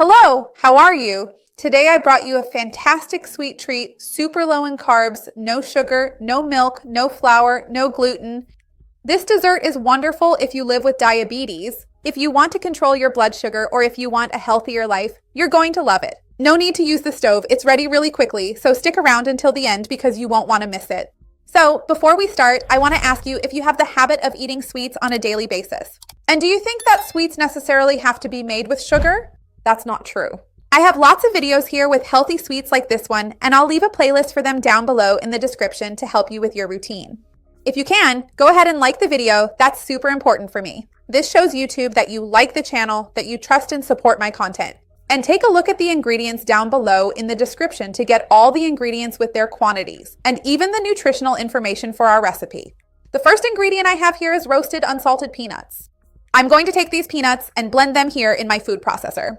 Hello, how are you? Today I brought you a fantastic sweet treat, super low in carbs, no sugar, no milk, no flour, no gluten. This dessert is wonderful if you live with diabetes, if you want to control your blood sugar, or if you want a healthier life. You're going to love it. No need to use the stove. It's ready really quickly, so stick around until the end because you won't want to miss it. So before we start, I want to ask you if you have the habit of eating sweets on a daily basis. And do you think that sweets necessarily have to be made with sugar? That's not true. I have lots of videos here with healthy sweets like this one, and I'll leave a playlist for them down below in the description to help you with your routine. If you can, go ahead and like the video. That's super important for me. This shows YouTube that you like the channel, that you trust and support my content. And take a look at the ingredients down below in the description to get all the ingredients with their quantities, and even the nutritional information for our recipe. The first ingredient I have here is roasted unsalted peanuts. I'm going to take these peanuts and blend them here in my food processor.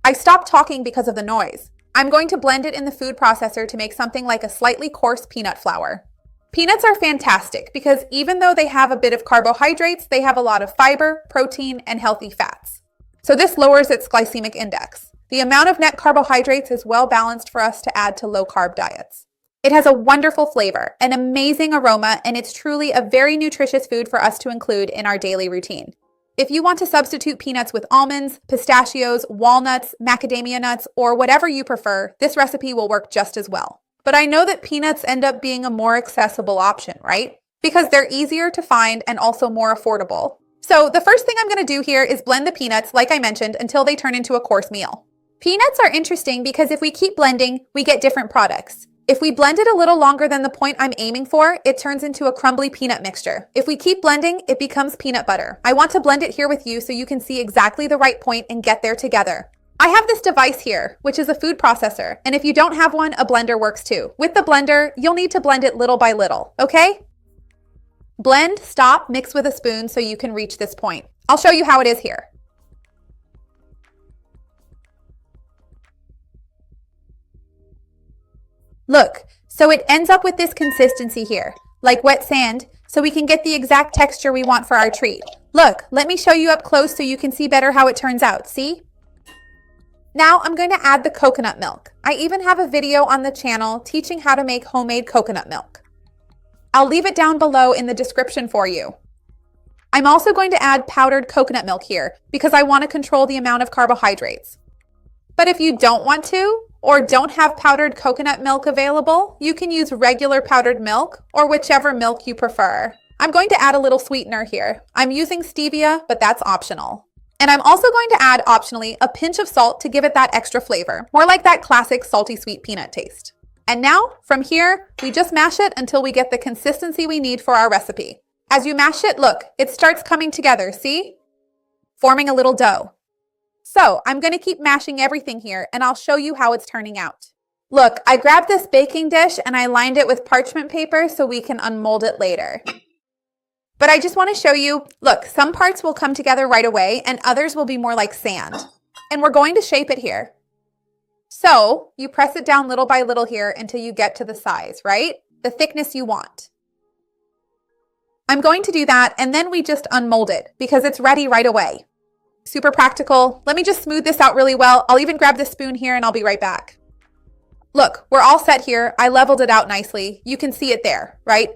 I stopped talking because of the noise. I'm going to blend it in the food processor to make something like a slightly coarse peanut flour. Peanuts are fantastic because even though they have a bit of carbohydrates, they have a lot of fiber, protein, and healthy fats. So this lowers its glycemic index. The amount of net carbohydrates is well balanced for us to add to low-carb diets. It has a wonderful flavor, an amazing aroma, and it's truly a very nutritious food for us to include in our daily routine. If you want to substitute peanuts with almonds, pistachios, walnuts, macadamia nuts, or whatever you prefer, this recipe will work just as well. But I know that peanuts end up being a more accessible option, right? Because they're easier to find and also more affordable. So the first thing I'm going to do here is blend the peanuts, like I mentioned, until they turn into a coarse meal. Peanuts are interesting because if we keep blending, we get different products. If we blend it a little longer than the point I'm aiming for, it turns into a crumbly peanut mixture. If we keep blending, it becomes peanut butter. I want to blend it here with you so you can see exactly the right point and get there together. I have this device here, which is a food processor, and if you don't have one, a blender works too. With the blender, you'll need to blend it little by little, okay? Blend, stop, mix with a spoon so you can reach this point. I'll show you how it is here. Look, so it ends up with this consistency here, like wet sand, so we can get the exact texture we want for our treat. Look, let me show you up close so you can see better how it turns out, see? Now I'm going to add the coconut milk. I even have a video on the channel teaching how to make homemade coconut milk. I'll leave it down below in the description for you. I'm also going to add powdered coconut milk here because I want to control the amount of carbohydrates. But if you don't want to, or don't have powdered coconut milk available, you can use regular powdered milk or whichever milk you prefer. I'm going to add a little sweetener here. I'm using stevia, but that's optional. And I'm also going to add, optionally, a pinch of salt to give it that extra flavor, more like that classic salty sweet peanut taste. And now, from here, we just mash it until we get the consistency we need for our recipe. As you mash it, look, it starts coming together, see? Forming a little dough. So I'm going to keep mashing everything here and I'll show you how it's turning out. Look, I grabbed this baking dish and I lined it with parchment paper so we can unmold it later. But I just want to show you, look, some parts will come together right away and others will be more like sand. And we're going to shape it here. So you press it down little by little here until you get to the size, right? The thickness you want. I'm going to do that and then we just unmold it because it's ready right away. Super practical. Let me just smooth this out really well. I'll even grab this spoon here and I'll be right back. Look, we're all set here. I leveled it out nicely. You can see it there, right?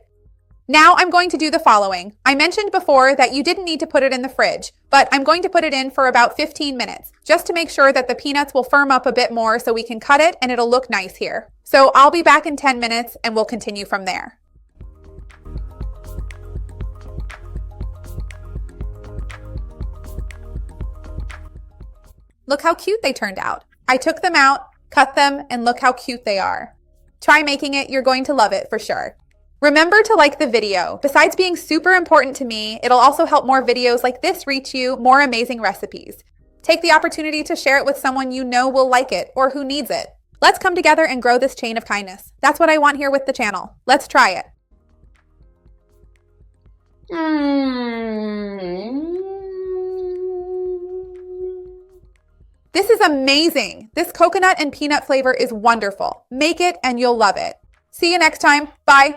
Now I'm going to do the following. I mentioned before that you didn't need to put it in the fridge, but I'm going to put it in for about 15 minutes just to make sure that the peanuts will firm up a bit more so we can cut it and it'll look nice here. So I'll be back in 10 minutes and we'll continue from there. Look how cute they turned out. I took them out, cut them, and look how cute they are. Try making it. You're going to love it for sure. Remember to like the video. Besides being super important to me, it'll also help more videos like this reach you, more amazing recipes. Take the opportunity to share it with someone you know will like it or who needs it. Let's come together and grow this chain of kindness. That's what I want here with the channel. Let's try it. This is amazing. This coconut and peanut flavor is wonderful. Make it and you'll love it. See you next time. Bye.